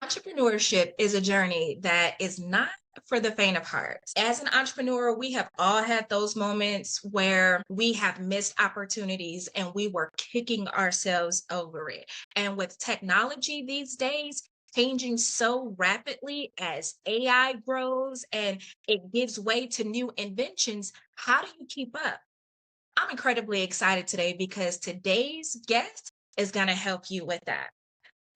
Entrepreneurship is a journey that is not for the faint of heart. As an entrepreneur, we have all had those moments where we have missed opportunities and we were kicking ourselves over it. And with technology these days, changing so rapidly as AI grows and it gives way to new inventions, how do you keep up? I'm incredibly excited today because today's guest is going to help you with that.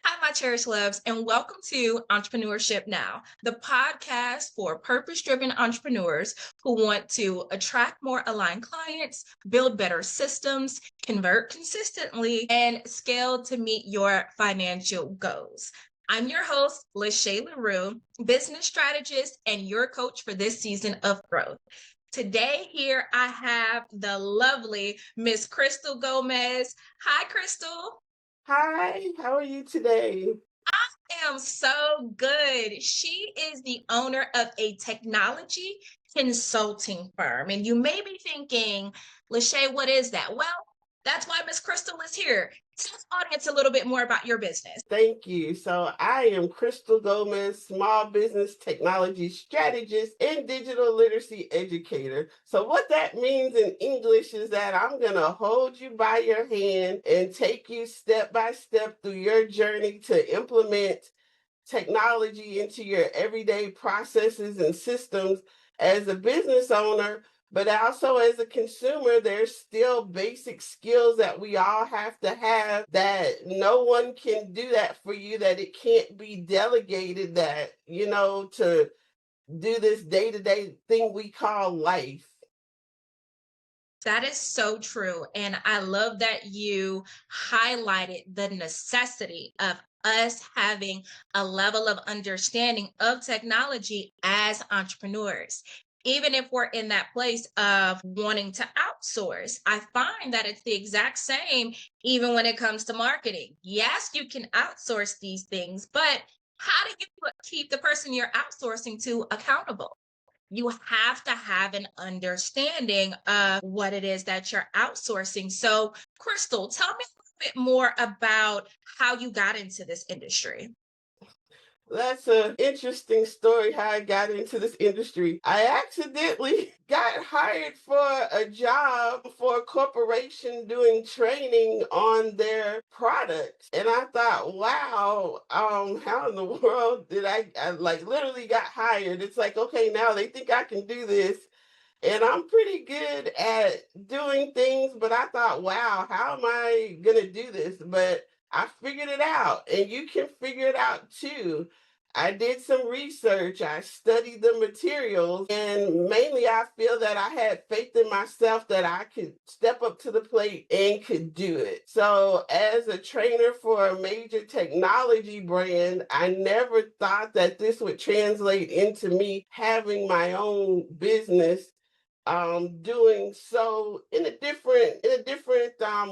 Hi, my cherished loves, and welcome to Entrepreneurship Now, the podcast for purpose driven entrepreneurs who want to attract more aligned clients, build better systems, convert consistently, and scale to meet your financial goals. I'm your host, LaShay LaRue, business strategist, and your coach for this season of growth. Today, here I have the lovely Miss Crystal Gomez. Hi, Crystal. Hi, how are you today? Am so good. She is the owner of a technology consulting firm. And you may be thinking, LaShay, what is that? Well, that's why Miss Crystal is here. Tell the audience a little bit more about your business. Thank you. So, I am Crystal Gomez, small business technology strategist and digital literacy educator. So, what that means in English is that I'm going to hold you by your hand and take you step by step through your journey to implement technology into your everyday processes and systems as a business owner, but also as a consumer. There's still basic skills that we all have to have that no one can do that for you, that it can't be delegated, that, to do this day to day thing we call life. That is so true. And I love that you highlighted the necessity of us having a level of understanding of technology as entrepreneurs. Even if we're in that place of wanting to outsource, I find that it's the exact same even when it comes to marketing. Yes, you can outsource these things, but how do you keep the person you're outsourcing to accountable? You have to have an understanding of what it is that you're outsourcing. So, Crystal, tell me a little bit more about how you got into this industry. That's an interesting story how I got into this industry. I accidentally got hired for a job for a corporation doing training on their products. And I thought, wow, how in the world did I like literally got hired? It's like, okay, now they think I can do this. And I'm pretty good at doing things, but I thought, wow, how am I going to do this? But I figured it out, and you can figure it out too. I did some research, I studied the materials, and mainly I feel that I had faith in myself that I could step up to the plate and could do it. So, as a trainer for a major technology brand, I never thought that this would translate into me having my own business, doing so in a different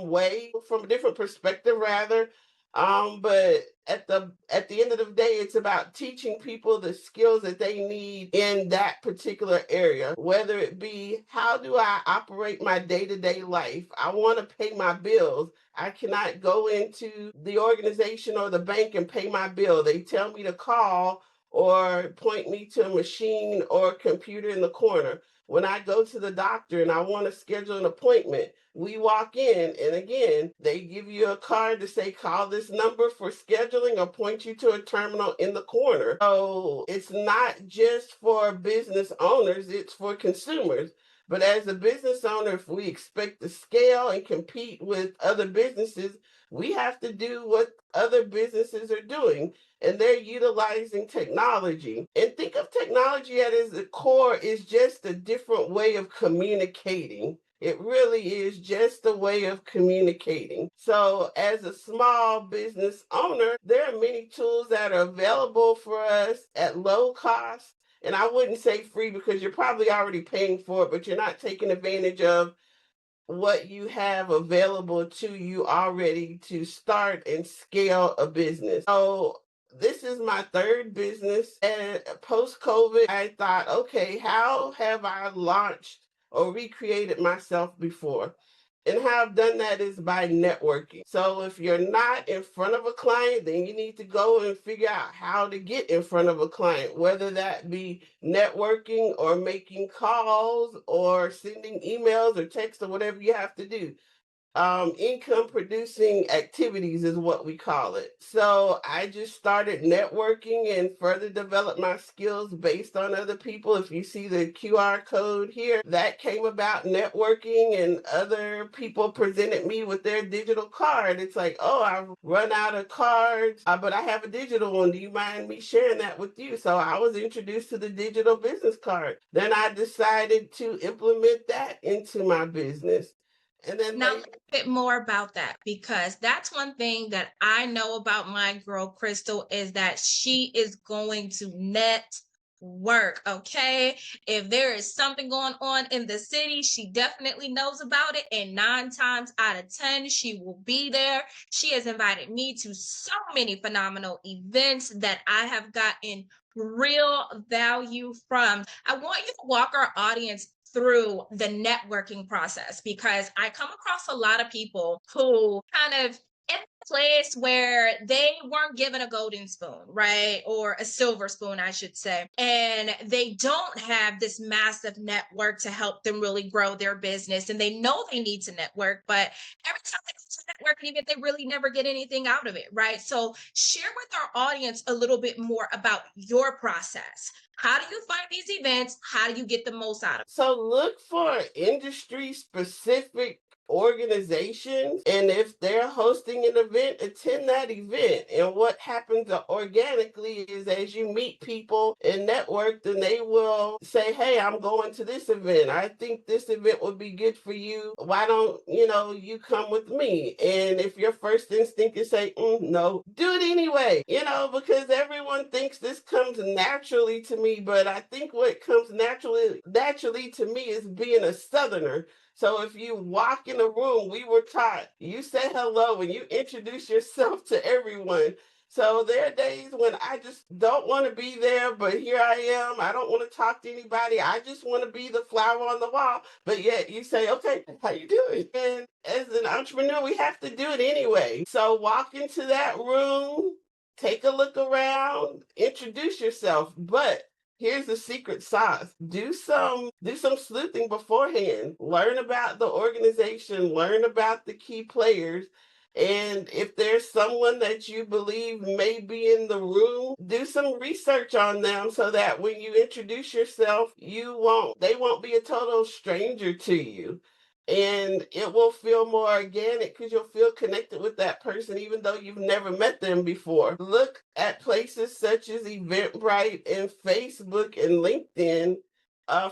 way, from a different perspective rather. But at the end of the day, it's about teaching people the skills that they need in that particular area, whether it be how do I operate my day-to-day life. I want to pay my bills. I cannot go into the organization or the bank and pay my bill. They tell me to call or point me to a machine or computer in the corner. When I go to the doctor and I want to schedule an appointment, we walk in, and again, they give you a card to say, call this number for scheduling or point you to a terminal in the corner. So it's not just for business owners, it's for consumers. But as a business owner, if we expect to scale and compete with other businesses, we have to do what other businesses are doing, and they're utilizing technology. And think of technology at its core is just a different way of communicating. It really is just a way of communicating. So, as a small business owner, there are many tools that are available for us at low cost. And I wouldn't say free because you're probably already paying for it, but you're not taking advantage of what you have available to you already to start and scale a business. So this is my third business. And post COVID, I thought, okay, how have I launched or recreated myself before? And how I've done that is by networking. So if you're not in front of a client, then you need to go and figure out how to get in front of a client, whether that be networking or making calls or sending emails or texts or whatever you have to do. Income producing activities is what we call it. So I just started networking and further developed my skills based on other people. If you see the QR code here, that came about networking, and other people presented me with their digital card. It's like, oh, I've run out of cards, but I have a digital one. Do you mind me sharing that with you? So I was introduced to the digital business card. Then I decided to implement that into my business. And then Now, a later, little bit more about that, because that's one thing that I know about my girl Crystal is that she is going to network. Okay. If there is something going on in the city, she definitely knows about it. And 9 times out of 10, she will be there. She has invited me to so many phenomenal events that I have gotten real value from. I want you to walk our audience through the networking process, because I come across a lot of people who kind of in a place where they weren't given a golden spoon, right? Or a silver spoon, I should say. And they don't have this massive network to help them really grow their business. And they know they need to network, but every time they go to a networking event, they really never get anything out of it, right? So share with our audience a little bit more about your process. How do you find these events? How do you get the most out of it? so look for industry specific organizations, and if they're hosting an event, attend that event. And what happens organically is, as you meet people and network, then they will say, hey, I'm going to this event. I think this event would be good for you. Why don't you come with me? And if your first instinct is say, no, do it anyway, because everyone thinks this comes naturally to me. But I think what comes naturally to me is being a Southerner. So if you walk in a room, we were taught you say hello and you introduce yourself to everyone. So there are days when I just don't want to be there, but here I am. I don't want to talk to anybody. I just want to be the flower on the wall. But yet you say, okay, how you doing? And as an entrepreneur, we have to do it anyway. So walk into that room, take a look around, introduce yourself. But here's the secret sauce. Do some sleuthing beforehand. Learn about the organization, learn about the key players. And if there's someone that you believe may be in the room, do some research on them so that when you introduce yourself, they won't be a total stranger to you. And it will feel more organic because you'll feel connected with that person even though you've never met them before. Look at places such as Eventbrite and Facebook and LinkedIn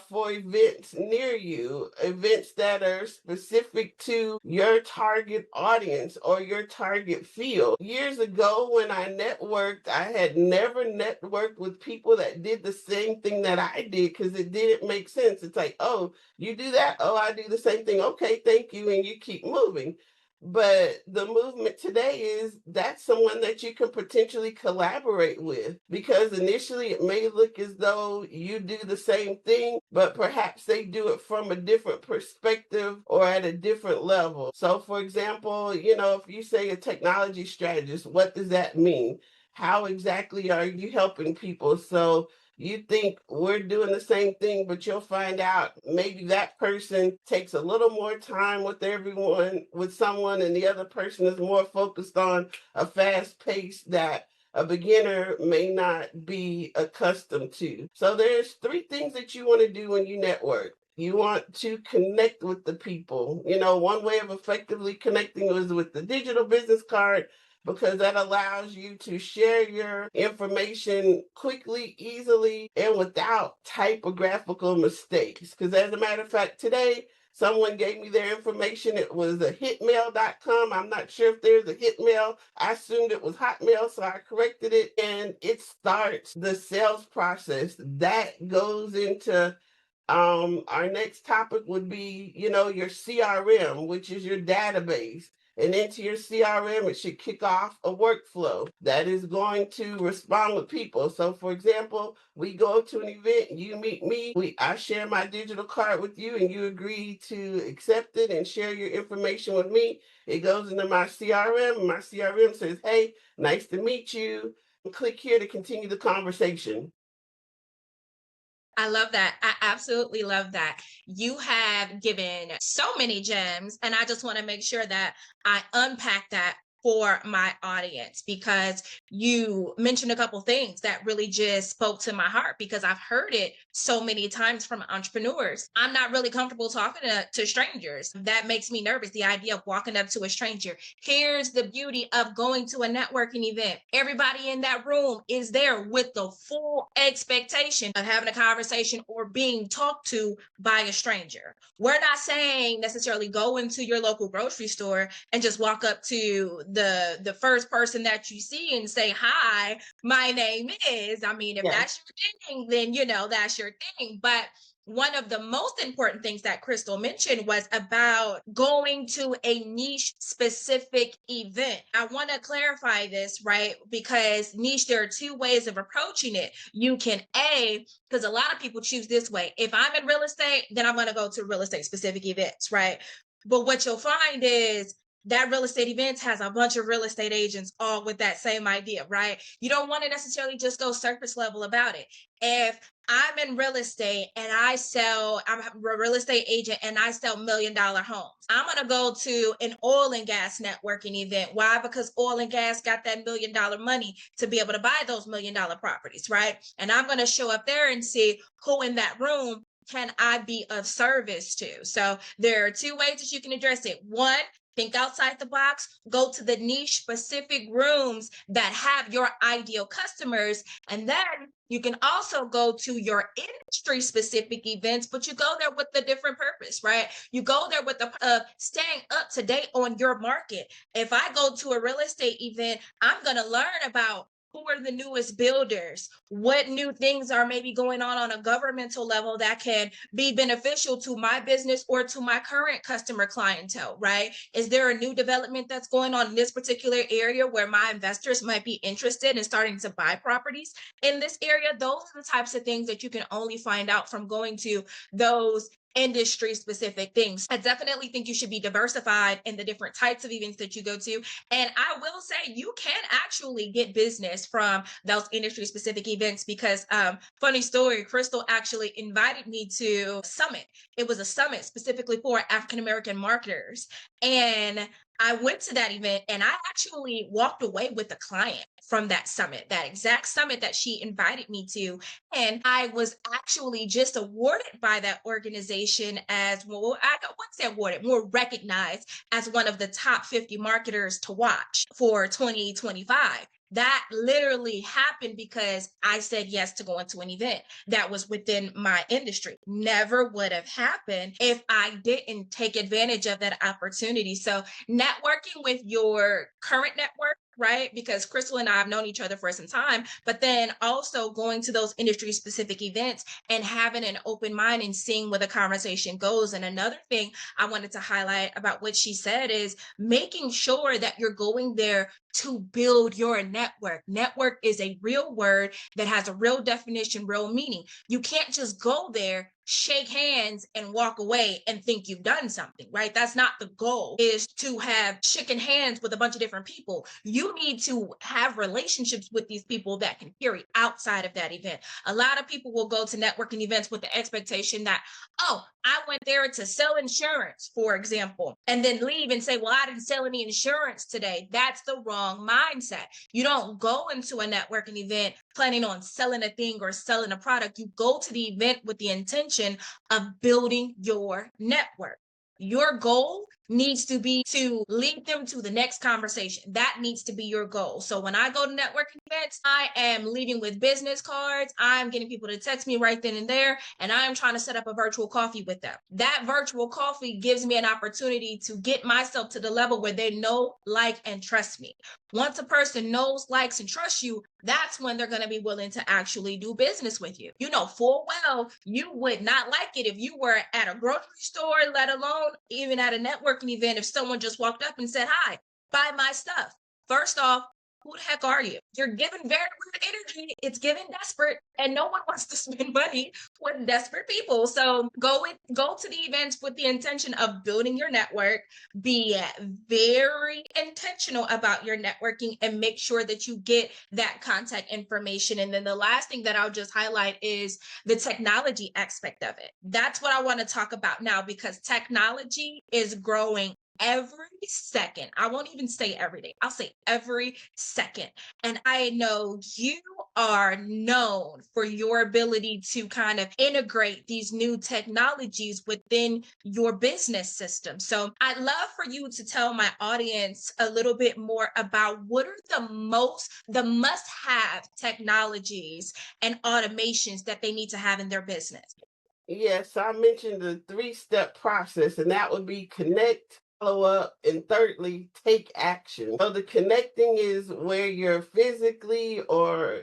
for events near you, events that are specific to your target audience or your target field. Years ago, when I networked, I had never networked with people that did the same thing that I did because it didn't make sense. It's like, oh, you do that? Oh, I do the same thing. Okay, thank you. And you keep moving. But the movement today is that's someone that you can potentially collaborate with, because initially it may look as though you do the same thing, but perhaps they do it from a different perspective or at a different level. So, for example, if you say a technology strategist, what does that mean? How exactly are you helping people? So, you think we're doing the same thing, but you'll find out maybe that person takes a little more time with someone, and the other person is more focused on a fast pace that a beginner may not be accustomed to. So there's 3 things that you want to do when you network. You want to connect with the people. One way of effectively connecting is with the digital business card, because that allows you to share your information quickly, easily, and without typographical mistakes. Because as a matter of fact, today, someone gave me their information. It was a hitmail.com. I'm not sure if there's a hitmail. I assumed it was Hotmail, so I corrected it. And it starts the sales process. That goes into our next topic would be, your CRM, which is your database. And into your CRM, it should kick off a workflow that is going to respond with people. So for example, we go to an event, you meet me, I share my digital card with you and you agree to accept it and share your information with me. It goes into my CRM and my CRM says, hey, nice to meet you. Click here to continue the conversation. I love that. I absolutely love that. You have given so many gems, and I just want to make sure that I unpack that for my audience because you mentioned a couple things that really just spoke to my heart because I've heard it so many times from entrepreneurs. I'm not really comfortable talking to strangers. That makes me nervous. The idea of walking up to a stranger. Here's the beauty of going to a networking event. Everybody in that room is there with the full expectation of having a conversation or being talked to by a stranger. We're not saying necessarily go into your local grocery store and just walk up to the first person that you see and say, hi, my name is. I mean, if Yeah. that's your thing, then that's your thing. But one of the most important things that Crystal mentioned was about going to a niche specific event. I want to clarify this, right? Because niche, there are two ways of approaching it. You can because a lot of people choose this way. If I'm in real estate, then I'm going to go to real estate specific events, right? But what you'll find is that real estate event has a bunch of real estate agents all with that same idea, right? You don't want to necessarily just go surface level about it. If I'm in real estate and I'm a real estate agent and I sell $1 million homes, I'm going to go to an oil and gas networking event. Why? Because oil and gas got that $1 million money to be able to buy those $1 million properties, right? And I'm going to show up there and see who in that room can I be of service to? So there are two ways that you can address it. One, think outside the box, go to the niche specific rooms that have your ideal customers. And then you can also go to your industry specific events, but you go there with a different purpose, right? You go there with the staying up to date on your market. If I go to a real estate event, I'm going to learn about who are the newest builders, what new things are maybe going on a governmental level that can be beneficial to my business or to my current customer clientele, right? Is there a new development that's going on in this particular area where my investors might be interested in starting to buy properties in this area? Those are the types of things that you can only find out from going to those industry specific things. I definitely think you should be diversified in the different types of events that you go to. And I will say you can actually get business from those industry specific events because funny story, Crystal actually invited me to a summit. It was a summit specifically for African American marketers. And I went to that event and I actually walked away with a client from that summit, that exact summit that she invited me to. And I was actually just awarded by that organization as, well, I wouldn't say awarded, more recognized as one of the top 50 marketers to watch for 2025. That literally happened because I said yes to going to an event that was within my industry. Never would have happened if I didn't take advantage of that opportunity. So networking with your current network, right? Because Crystal and I have known each other for some time, but then also going to those industry specific events and having an open mind and seeing where the conversation goes. And another thing I wanted to highlight about what she said is making sure that you're going there to build your network. Network is a real word that has a real definition, real meaning. You can't just go there, shake hands and walk away and think you've done something, right? That's not the goal, is to have shaken hands with a bunch of different people. You need to have relationships with these people that can carry outside of that event. A lot of people will go to networking events with the expectation that, oh, I went there to sell insurance, for example, and then leave and say, well, I didn't sell any insurance today. That's the wrong mindset. You don't go into a networking event planning on selling a thing or selling a product. You go to the event with the intention of building your network. Your goal needs to be to lead them to the next conversation. That needs to be your goal. So when I go to networking events, I am leading with business cards. I'm getting people to text me right then and there, and I am trying to set up a virtual coffee with them. That virtual coffee gives me an opportunity to get myself to the level where they know, like, and trust me. Once a person knows, likes, and trusts you, that's when they're going to be willing to actually do business with you. You know full well you would not like it if you were at a grocery store, let alone even at a networking event, if someone just walked up and said, "Hi, buy my stuff." First off, who the heck are you? You're giving very weird energy. It's giving desperate, and no one wants to spend money with desperate people. So go to the events with the intention of building your network. Be very intentional about your networking and make sure that you get that contact information. And then the last thing that I'll just highlight is the technology aspect of it. That's what I want to talk about now, because technology is growing every second. I won't even say every day. I'll say every second. And I know you are known for your ability to kind of integrate these new technologies within your business system. So I'd love for you to tell my audience a little bit more about what are the must-have technologies and automations that they need to have in their business. Yes, I mentioned the three-step process, and that would be connect, follow up, and thirdly, take action. So the connecting is where you're physically or,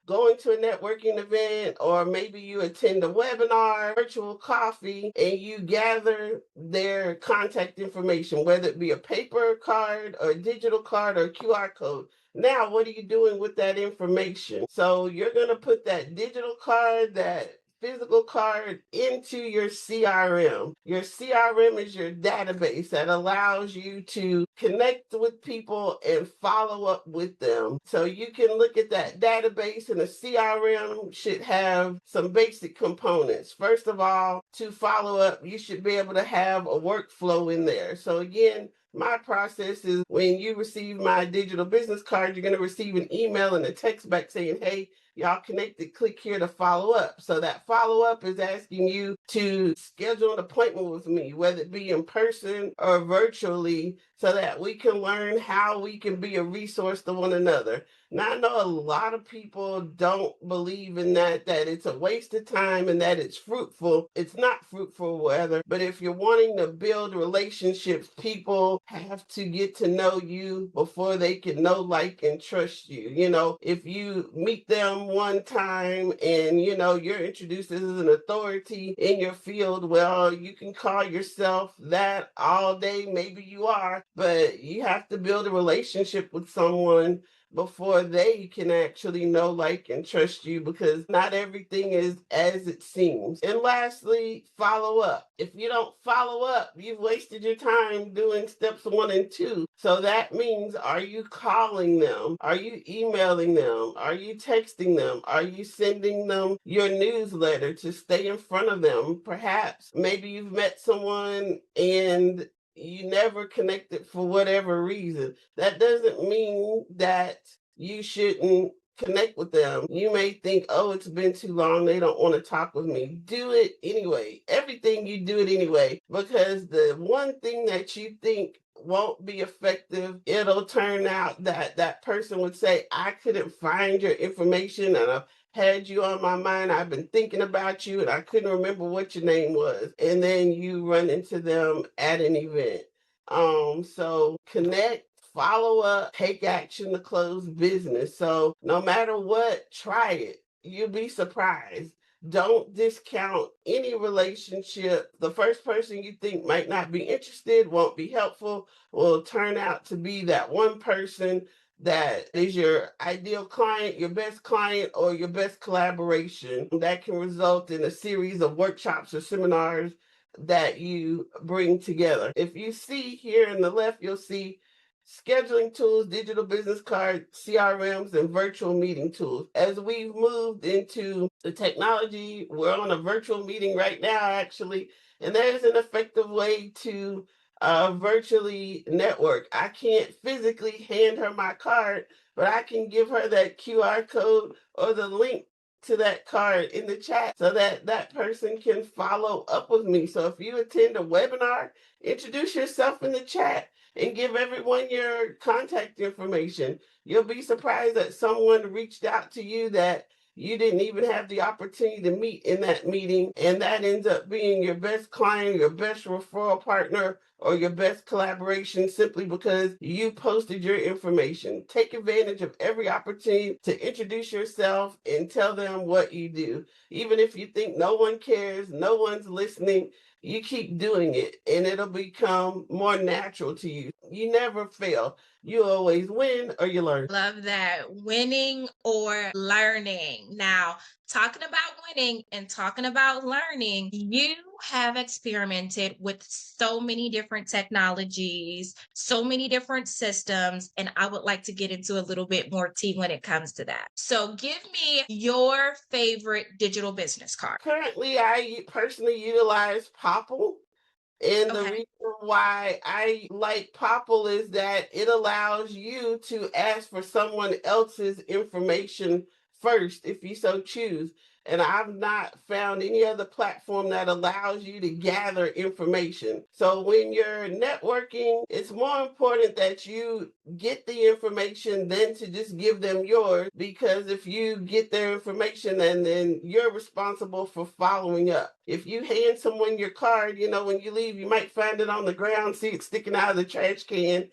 going to a networking event, or maybe you attend a webinar, virtual coffee, and you gather their contact information, whether it be a paper card or a digital card or a QR code. Now, what are you doing with that information? So you're going to put that digital card, that physical card into your CRM. Your CRM is your database that allows you to connect with people and follow up with them. So you can look at that database, and a CRM should have some basic components. First of all, to follow up, you should be able to have a workflow in there. So again, my process is when you receive my digital business card, you're going to receive an email and a text back saying, "Hey, y'all connected, click here to follow up." So that follow up is asking you to schedule an appointment with me, whether it be in person or virtually, so that we can learn how we can be a resource to one another. Now, I know a lot of people don't believe in that it's a waste of time and that it's fruitful. It's not fruitful, whether, but if you're wanting to build relationships, people have to get to know you before they can know, like, and trust you. If you meet them one time and, you're introduced as an authority in your field, well, you can call yourself that all day. Maybe you are, but you have to build a relationship with someone before they can actually know, like, and trust you, because not everything is as it seems. And lastly, follow up. If you don't follow up, you've wasted your time doing steps 1 and 2. So that means, are you calling them? Are you emailing them? Are you texting them? Are you sending them your newsletter to stay in front of them? Perhaps maybe you've met someone and you never connected for whatever reason. That doesn't mean that you shouldn't connect with them. You may think, "Oh, it's been too long, they don't want to talk with me." Do it anyway. Everything you do it anyway, because the one thing that you think won't be effective, it'll turn out that that person would say, "I couldn't find your information, and I've had you on my mind. I've been thinking about you, and I couldn't remember what your name was." And then you run into them at an event. So connect, follow up, take action to close business. So no matter what, try it. You'll be surprised. Don't discount any relationship. The first person you think might not be interested, won't be helpful, will turn out to be that one person that is your ideal client, your best client, or your best collaboration that can result in a series of workshops or seminars that you bring together. If you see here in the left, you'll see scheduling tools, digital business cards, CRMs, and virtual meeting tools. As we've moved into the technology, we're on a virtual meeting right now, actually, and there's an effective way to virtually network. I can't physically hand her my card, but I can give her that QR code or the link to that card in the chat so that that person can follow up with me. So if you attend a webinar, introduce yourself in the chat and give everyone your contact information. You'll be surprised that someone reached out to you that you didn't even have the opportunity to meet in that meeting, and that ends up being your best client, your best referral partner, or your best collaboration simply because you posted your information. Take advantage of every opportunity to introduce yourself and tell them what you do. Even if you think no one cares, no one's listening, you keep doing it and it'll become more natural to you. You never fail. You always win or you learn. Love that. Winning or learning. Now, talking about winning and talking about learning, you have experimented with so many different technologies, so many different systems, and I would like to get into a little bit more tea when it comes to that. So, give me your favorite digital business card. Currently, I personally utilize Popple. And the Okay. reason why I like Popple is that it allows you to ask for someone else's information first if you so choose. And I've not found any other platform that allows you to gather information. So when you're networking, it's more important that you get the information than to just give them yours, because if you get their information and then you're responsible for following up. If you hand someone your card, when you leave, you might find it on the ground, see it sticking out of the trash can,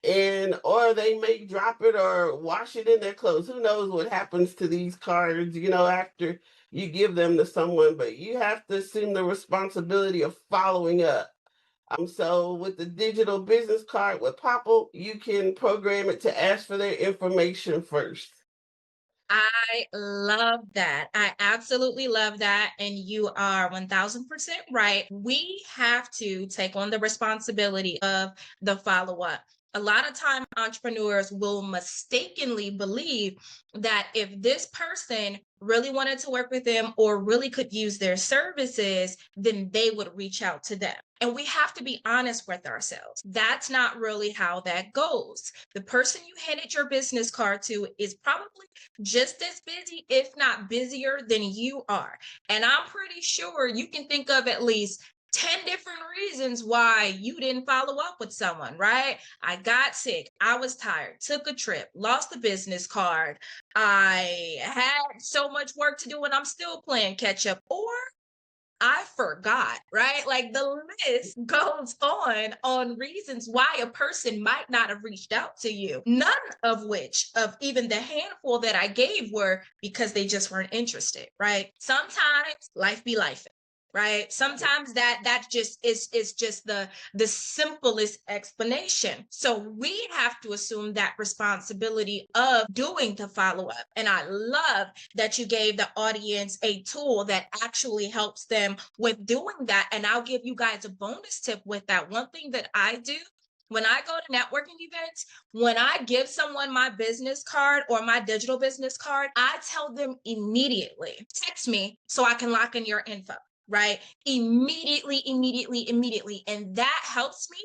and or they may drop it or wash it in their clothes. Who knows what happens to these cards, after you give them to someone, but you have to assume the responsibility of following up. So with the digital business card with Popple, you can program it to ask for their information first. I love that. I absolutely love that. And you are 1000% right. We have to take on the responsibility of the follow up. A lot of time, entrepreneurs will mistakenly believe that if this person really wanted to work with them or really could use their services, then they would reach out to them. And we have to be honest with ourselves. That's not really how that goes. The person you handed your business card to is probably just as busy, if not busier than you are. And I'm pretty sure you can think of at least 10 different reasons why you didn't follow up with someone, right? I got sick. I was tired, took a trip, lost the business card. I had so much work to do and I'm still playing catch up. Or I forgot, right? Like the list goes on reasons why a person might not have reached out to you. None of which, of even the handful that I gave, were because they just weren't interested, right? Sometimes life be life, right? Sometimes that just is just the simplest explanation. So we have to assume that responsibility of doing the follow up. And I love that you gave the audience a tool that actually helps them with doing that. And I'll give you guys a bonus tip with that. One thing that I do when I go to networking events, when I give someone my business card or my digital business card, I tell them immediately, text me so I can lock in your info, right? Immediately. And that helps me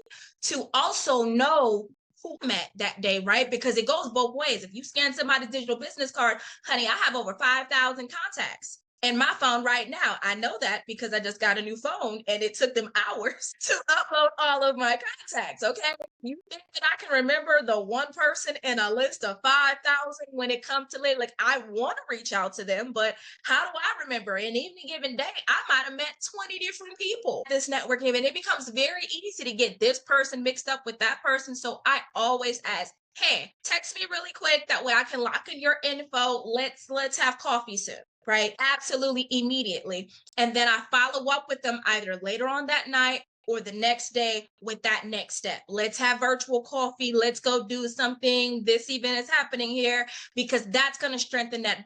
to also know who I met that day, right? Because it goes both ways. If you scan somebody's digital business card, honey, I have over 5,000 contacts in my phone right now. I know that because I just got a new phone and it took them hours to upload all of my contacts. Okay. You think that I can remember the one person in a list of 5,000 when it comes to like I want to reach out to them, but how do I remember? In any given day, I might have met 20 different people at this networking event. It becomes very easy to get this person mixed up with that person. So I always ask, hey, text me really quick. That way I can lock in your info. Let's have coffee soon. Right? Absolutely immediately. And then I follow up with them either later on that night or the next day with that next step. Let's have virtual coffee. Let's go do something. This event is happening here because that's going to strengthen that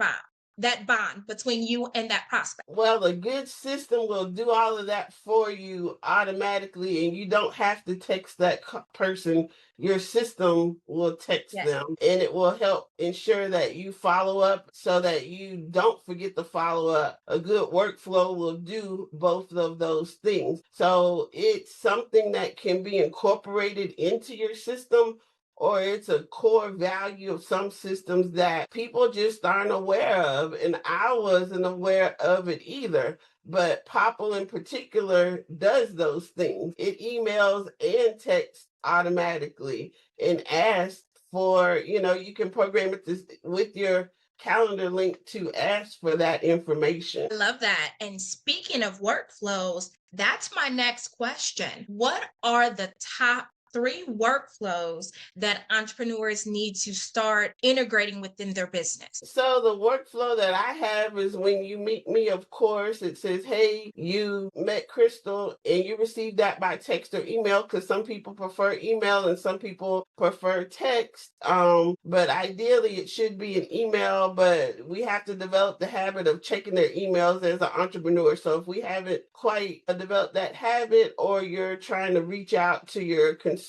bond between you and that prospect. Well, a good system will do all of that for you automatically, and you don't have to text that person. Your system will text Yes. them, and it will help ensure that you follow up so that you don't forget to follow up. A good workflow will do both of those things. So it's something that can be incorporated into your system, or it's a core value of some systems that people just aren't aware of. And I wasn't aware of it either. But Popple in particular does those things. It emails and texts automatically and asks for, you can program it with your calendar link to ask for that information. I love that. And speaking of workflows, that's my next question. What are the top 3 workflows that entrepreneurs need to start integrating within their business? So the workflow that I have is when you meet me, of course, it says, hey, you met Crystal, and you received that by text or email, because some people prefer email and some people prefer text. But ideally it should be an email, but we have to develop the habit of checking their emails as an entrepreneur. So if we haven't quite developed that habit, or you're trying to reach out to your consumer,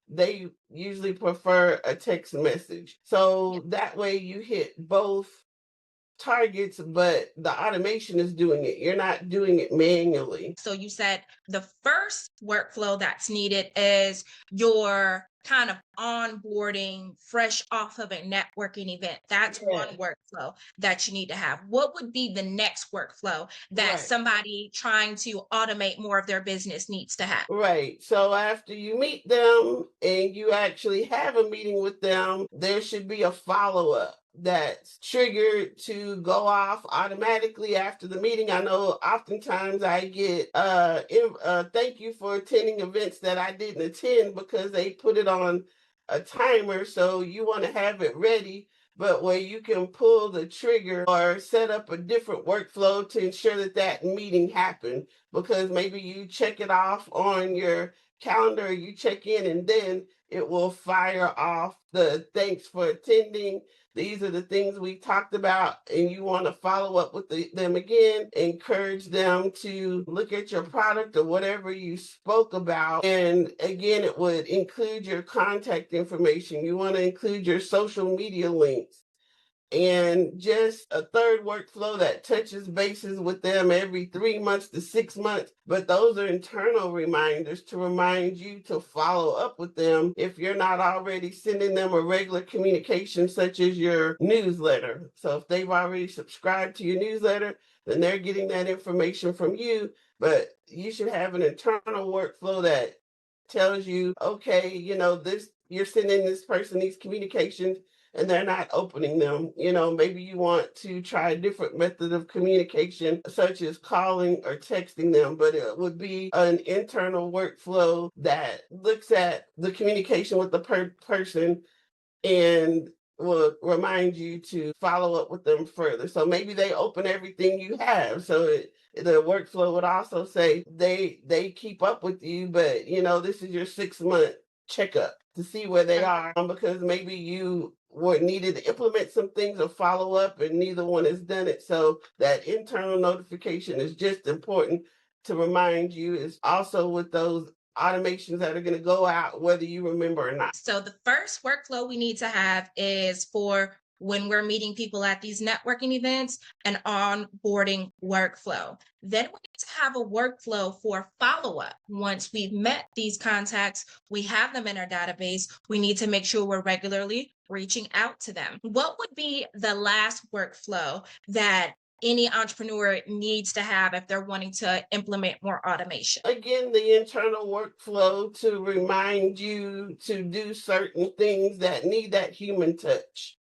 they usually prefer a text message. So that way you hit both targets, but the automation is doing it. You're not doing it manually. So you said the first workflow that's needed is your kind of onboarding fresh off of a networking event. That's one Yeah, workflow that you need to have. What would be the next workflow that right. somebody trying to automate more of their business needs to have? Right. So after you meet them and you actually have a meeting with them, there should be a follow up that's triggered to go off automatically after the meeting. I know oftentimes I get thank you for attending events that I didn't attend, because they put it on a timer. So you want to have it ready, but where you can pull the trigger or set up a different workflow to ensure that that meeting happened, because maybe you check it off on your calendar, you check in, and then it will fire off the thanks for attending. These are the things we talked about, and you want to follow up with them again, encourage them to look at your product or whatever you spoke about. And again, it would include your contact information. You want to include your social media links, and just a third workflow that touches bases with them every 3 months to 6 months. But those are internal reminders to remind you to follow up with them if you're not already sending them a regular communication, such as your newsletter. So if they've already subscribed to your newsletter, then they're getting that information from you. But you should have an internal workflow that tells you, okay, this, you're sending this person these communications and they're not opening them. Maybe you want to try a different method of communication, such as calling or texting them, but it would be an internal workflow that looks at the communication with the person and will remind you to follow up with them further. So maybe they open everything you have. So the workflow would also say they keep up with you, but this is your 6 month checkup to see where they are, because maybe you were needed to implement some things or follow up, and neither one has done it. So that internal notification is just important to remind you. Is also with those automations that are going to go out whether you remember or not. So the first workflow we need to have is for when we're meeting people at these networking events, an onboarding workflow. Then we need to have a workflow for follow up. Once we've met these contacts, we have them in our database. We need to make sure we're regularly reaching out to them. What would be the last workflow that any entrepreneur needs to have if they're wanting to implement more automation? Again, the internal workflow to remind you to do certain things that need that human touch.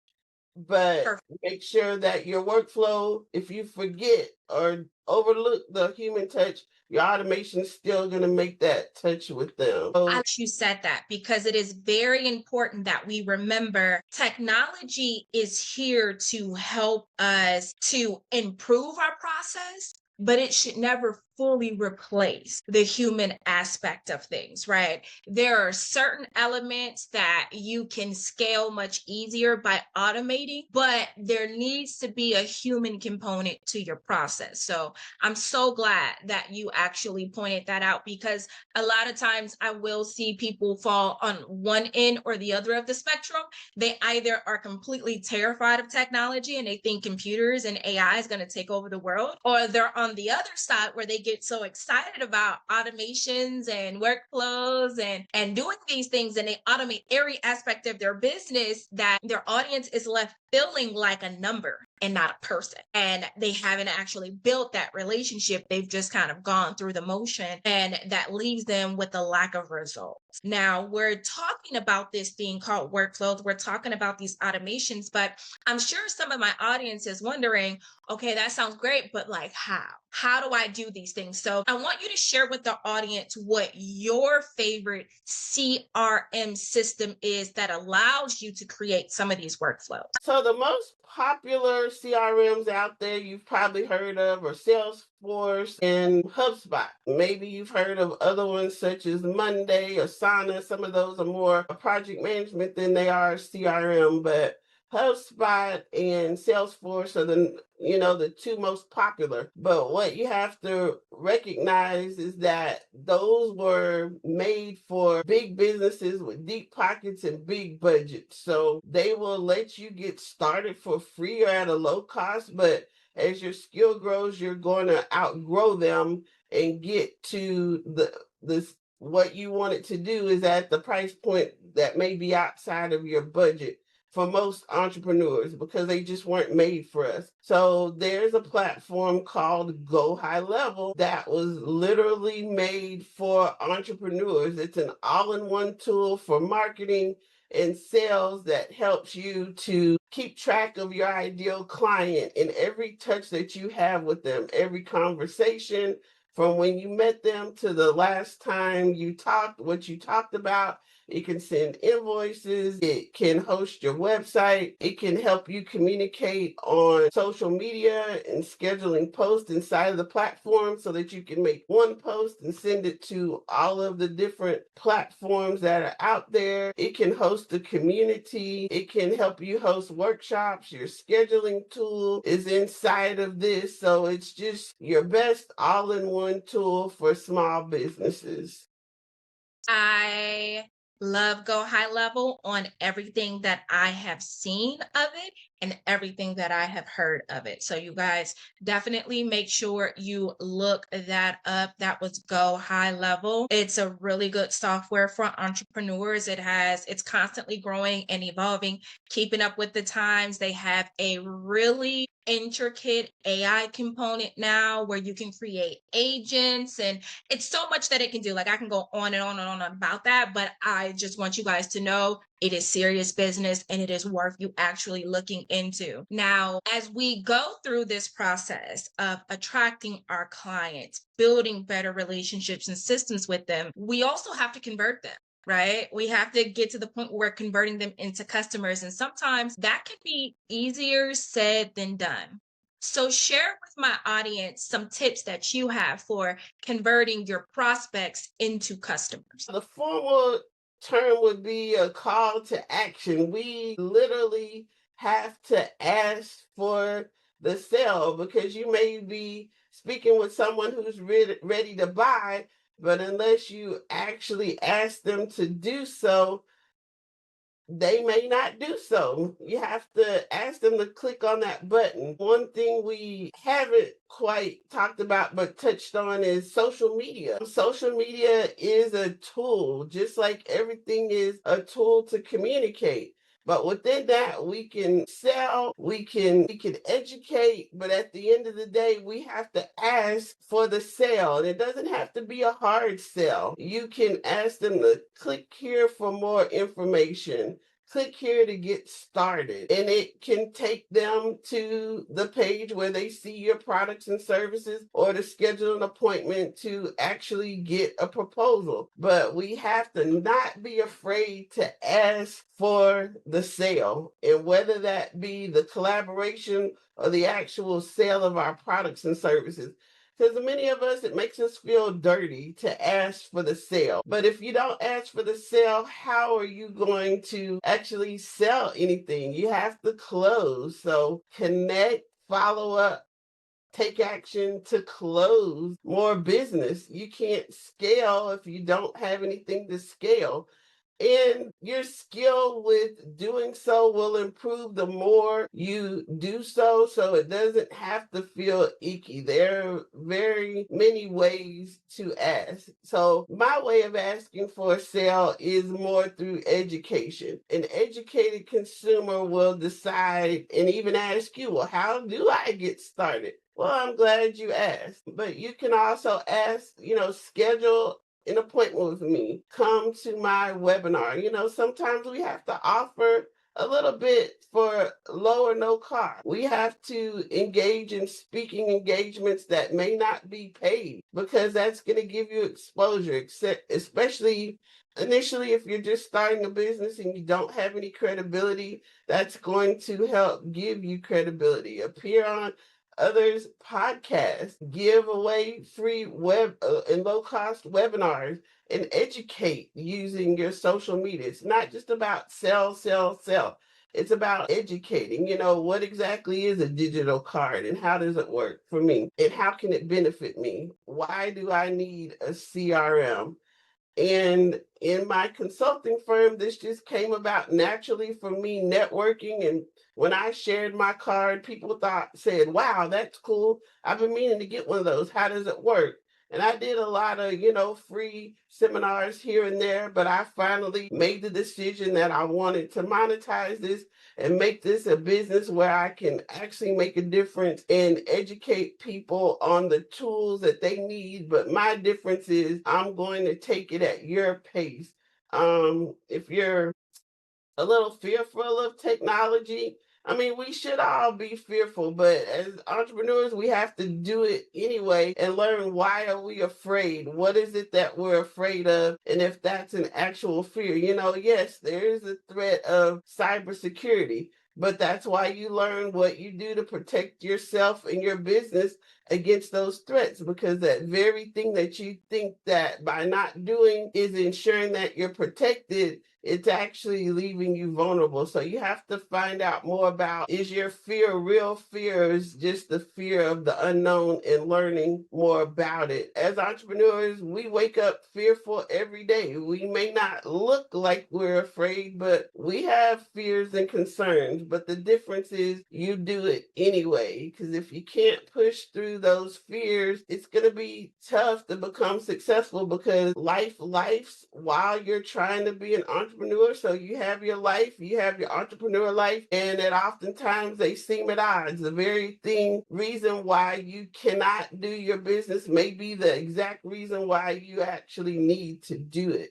But Perfect. make sure that your workflow, if you forget or overlook the human touch, your automation is still going to make that touch with them. I So, like you said that because it is very important that we remember technology is here to help us to improve our process, but it should never fully replace the human aspect of things, right? There are certain elements that you can scale much easier by automating, but there needs to be a human component to your process. So I'm so glad that you actually pointed that out, because a lot of times I will see people fall on one end or the other of the spectrum. They either are completely terrified of technology and they think computers and AI is going to take over the world, or they're on the other side where they get so excited about automations and workflows and doing these things, and they automate every aspect of their business that their audience is left feeling like a number and not a person. And they haven't actually built that relationship. They've just kind of gone through the motion, and that leaves them with a lack of result. Now, we're talking about this thing called workflows. We're talking about these automations, but I'm sure some of my audience is wondering, okay, that sounds great, but like how? How do I do these things? So I want you to share with the audience what your favorite CRM system is that allows you to create some of these workflows. So the most popular CRMs out there you've probably heard of are Salesforce and HubSpot. Maybe you've heard of other ones such as Monday, Asana. Some of those are more project management than they are CRM, but HubSpot and Salesforce are the two most popular. But what you have to recognize is that those were made for big businesses with deep pockets and big budgets. So they will let you get started for free or at a low cost, but as your skill grows, you're going to outgrow them and get to this what you want it to do is at the price point that may be outside of your budget for most entrepreneurs because they just weren't made for us. So there's a platform called Go High Level that was literally made for entrepreneurs. It's an all-in-one tool for marketing and sales that helps you to keep track of your ideal client in every touch that you have with them, every conversation from when you met them to the last time you talked, what you talked about. It can send invoices. It can host your website. It can help you communicate on social media and scheduling posts inside of the platform so that you can make one post and send it to all of the different platforms that are out there. It can host a community. It can help you host workshops. Your scheduling tool is inside of this. So it's just your best all-in-one tool for small businesses. I love Go High Level on everything that I have seen of it and everything that I have heard of it. So you guys definitely make sure you look that up. That was Go High Level. It's a really good software for entrepreneurs. It's constantly growing and evolving, keeping up with the times. They have a really intricate AI component now where you can create agents, and it's so much that it can do. Like I can go on and on and on about that, but I just want you guys to know it is serious business and it is worth you actually looking into. Now, as we go through this process of attracting our clients, building better relationships and systems with them, we also have to convert them. Right? We have to get to the point where we're converting them into customers. And sometimes that can be easier said than done. So, share with my audience some tips that you have for converting your prospects into customers. The formal term would be a call to action. We literally have to ask for the sale because you may be speaking with someone who's ready to buy, but unless you actually ask them to do so, they may not do so. You have to ask them to click on that button. One thing we haven't quite talked about but touched on is social media. Social media is a tool, just like everything is a tool to communicate. But within that, we can sell, we can educate, but at the end of the day, we have to ask for the sale. And it doesn't have to be a hard sell. You can ask them to click here for more information. Click here to get started, and it can take them to the page where they see your products and services or to schedule an appointment to actually get a proposal. But we have to not be afraid to ask for the sale, and whether that be the collaboration or the actual sale of our products and services. Because many of us, it makes us feel dirty to ask for the sale. But if you don't ask for the sale, how are you going to actually sell anything? You have to close. So connect, follow up, take action to close more business. You can't scale if you don't have anything to scale. And your skill with doing so will improve the more you do so. So it doesn't have to feel icky. There are very many ways to ask. So my way of asking for a sale is more through education. An educated consumer will decide and even ask you, well, how do I get started? Well, I'm glad you asked. But you can also ask, schedule an appointment with me, come to my webinar. Sometimes we have to offer a little bit for low or no cost. We have to engage in speaking engagements that may not be paid because that's going to give you exposure, especially initially if you're just starting a business and you don't have any credibility. That's going to help give you credibility. Appear on others' podcasts, give away free web and low cost webinars, and educate using your social media. It's not just about sell, sell, sell. It's about educating, what exactly is a digital card and how does it work for me and how can it benefit me? Why do I need a CRM? And in my consulting firm, this just came about naturally for me networking. And when I shared my card, people said, wow, that's cool. I've been meaning to get one of those. How does it work? And I did a lot of, free seminars here and there, but I finally made the decision that I wanted to monetize this and make this a business where I can actually make a difference and educate people on the tools that they need. But my difference is I'm going to take it at your pace. If you're a little fearful of technology. I mean, we should all be fearful, but as entrepreneurs, we have to do it anyway and learn why are we afraid? What is it that we're afraid of? And if that's an actual fear, yes, there is a threat of cybersecurity, but that's why you learn what you do to protect yourself and your business against those threats, because that very thing that you think that by not doing is ensuring that you're protected, it's actually leaving you vulnerable. So you have to find out more about, is your fear real fear, or is just the fear of the unknown, and learning more about it. As entrepreneurs, we wake up fearful every day. We may not look like we're afraid, but we have fears and concerns. But the difference is you do it anyway, because if you can't push through those fears, it's going to be tough to become successful, because life's while you're trying to be an entrepreneur. So you have your life, you have your entrepreneur life, and that oftentimes they seem at odds. The very reason why you cannot do your business may be the exact reason why you actually need to do it.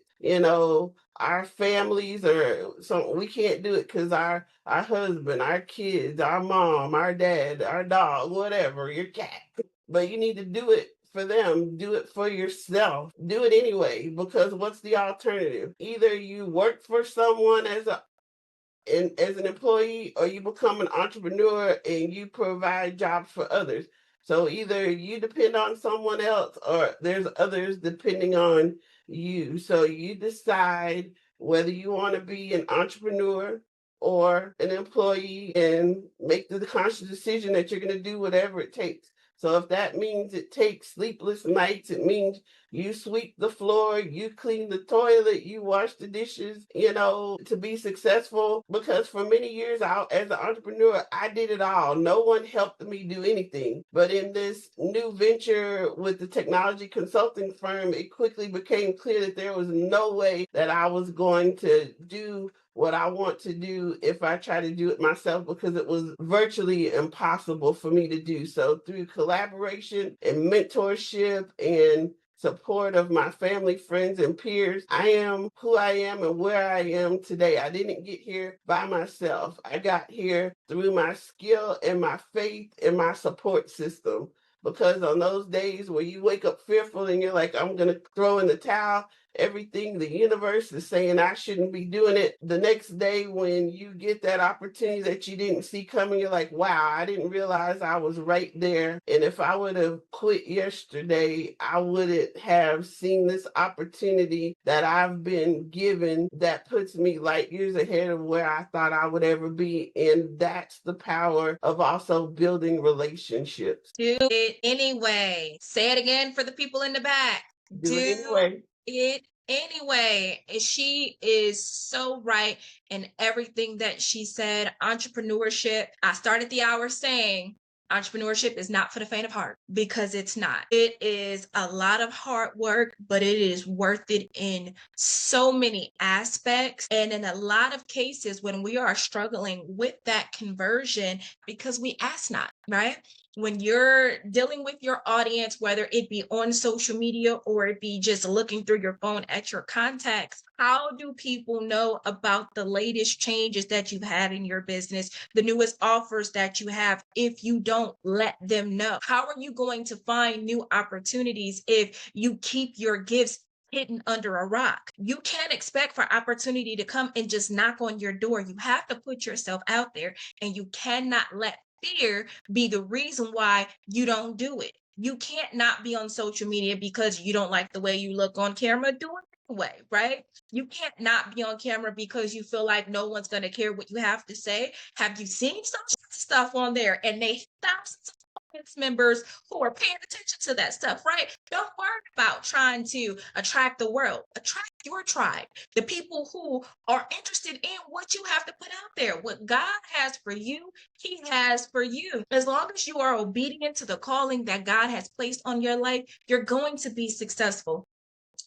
Our families we can't do it because our husband, our kids, our mom, our dad, our dog, whatever, your cat. But you need to do it for them. Do it for yourself. Do it anyway, because what's the alternative? Either you work for someone as an employee, or you become an entrepreneur and you provide jobs for others. So either you depend on someone else or there's others depending on you. So you decide whether you want to be an entrepreneur or an employee, and make the conscious decision that you're going to do whatever it takes. So if that means it takes sleepless nights, it means you sweep the floor, you clean the toilet, you wash the dishes, to be successful. Because for many years, as an entrepreneur, I did it all. No one helped me do anything. But in this new venture with the technology consulting firm, it quickly became clear that there was no way that I was going to do what I want to do if I try to do it myself, because it was virtually impossible for me to do. So through collaboration and mentorship and support of my family, friends, and peers, I am who I am and where I am today. I didn't get here by myself. I got here through my skill and my faith and my support system. Because on those days where you wake up fearful and you're like, I'm going to throw in the towel, everything, the universe is saying I shouldn't be doing it. The next day, when you get that opportunity that you didn't see coming, you're like, wow, I didn't realize I was right there. And if I would have quit yesterday, I wouldn't have seen this opportunity that I've been given that puts me light years ahead of where I thought I would ever be. And that's the power of also building relationships. Do it anyway. Say it again for the people in the back. Do it anyway. It anyway. She is so right in everything that she said. Entrepreneurship, I started the hour saying entrepreneurship is not for the faint of heart, because it's not. It is a lot of hard work, but it is worth it in so many aspects. And in a lot of cases, when we are struggling with that conversion, because we ask not, right? When you're dealing with your audience, whether it be on social media or it be just looking through your phone at your contacts, how do people know about the latest changes that you've had in your business, the newest offers that you have, if you don't let them know? How are you going to find new opportunities if you keep your gifts hidden under a rock? You can't expect for opportunity to come and just knock on your door. You have to put yourself out there, and you cannot let fear be the reason why you don't do it. You can't not be on social media because you don't like the way you look on camera. Do it anyway, right? You can't not be on camera because you feel like no one's going to care what you have to say. Have you seen some stuff on there, and they thousands of audience members who are paying attention to that stuff, right? Don't worry about trying to attract the world. Attract your tribe, the people who are interested in what you have to put out there. What God has for you, He has for you. As long as you are obedient to the calling that God has placed on your life, you're going to be successful.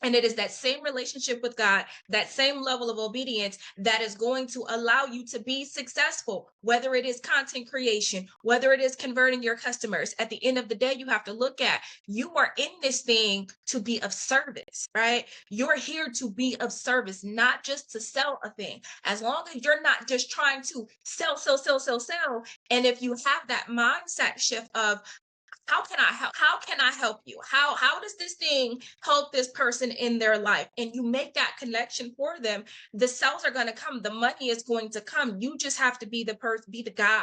And it is that same relationship with God, that same level of obedience that is going to allow you to be successful, whether it is content creation, whether it is converting your customers. At the end of the day, you have to look at, you are in this thing to be of service, right? You're here to be of service, not just to sell a thing. As long as you're not just trying to sell, sell, sell, sell, sell. And if you have that mindset shift of, how can I help? How can I help you? How does this thing help this person in their life? And you make that connection for them. The sales are going to come. The money is going to come. You just have to be the person, be the guide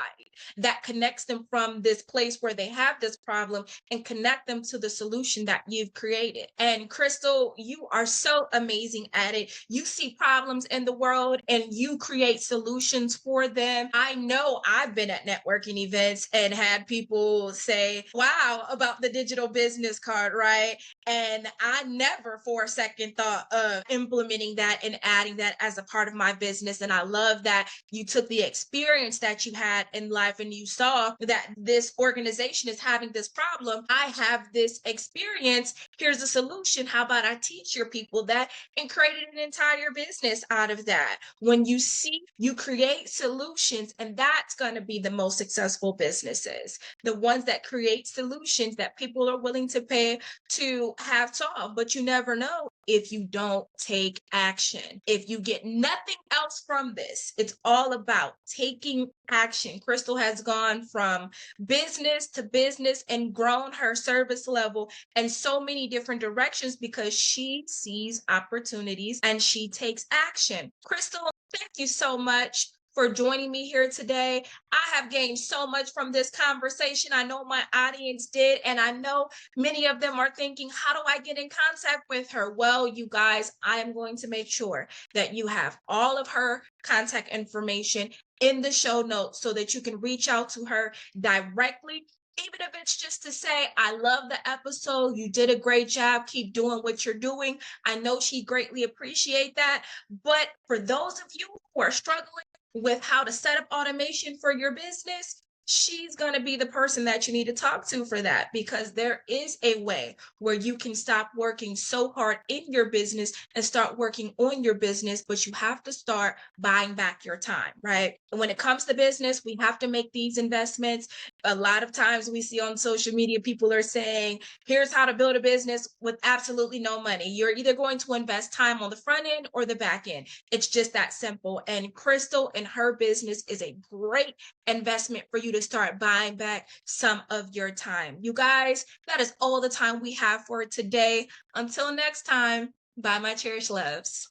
that connects them from this place where they have this problem and connect them to the solution that you've created. And Crystal, you are so amazing at it. You see problems in the world and you create solutions for them. I know I've been at networking events and had people say, wow, about the digital business card, right? And I never for a second thought of implementing that and adding that as a part of my business. And I love that you took the experience that you had in life and you saw that this organization is having this problem. I have this experience. Here's a solution. How about I teach your people that and created an entire business out of that? When you see, you create solutions, and that's going to be the most successful businesses, the ones that create solutions that people are willing to pay to have solved. But you never know if you don't take action. If you get nothing else from this, it's all about taking action. Crystal has gone from business to business and grown her service level in so many different directions because she sees opportunities and she takes action. Crystal, thank you so much for joining me here today. I have gained so much from this conversation. I know my audience did, and I know many of them are thinking, how do I get in contact with her? Well, you guys, I am going to make sure that you have all of her contact information in the show notes so that you can reach out to her directly. Even if it's just to say, I love the episode, you did a great job, keep doing what you're doing. I know she greatly appreciate that. But for those of you who are struggling with how to set up automation for your business, she's going to be the person that you need to talk to for that, because there is a way where you can stop working so hard in your business and start working on your business, but you have to start buying back your time, right? And when it comes to business, we have to make these investments. A lot of times we see on social media, people are saying, here's how to build a business with absolutely no money. You're either going to invest time on the front end or the back end. It's just that simple. And Crystal and her business is a great investment for you to start buying back some of your time. You guys, that is all the time we have for today. Until next time, bye, my cherished loves.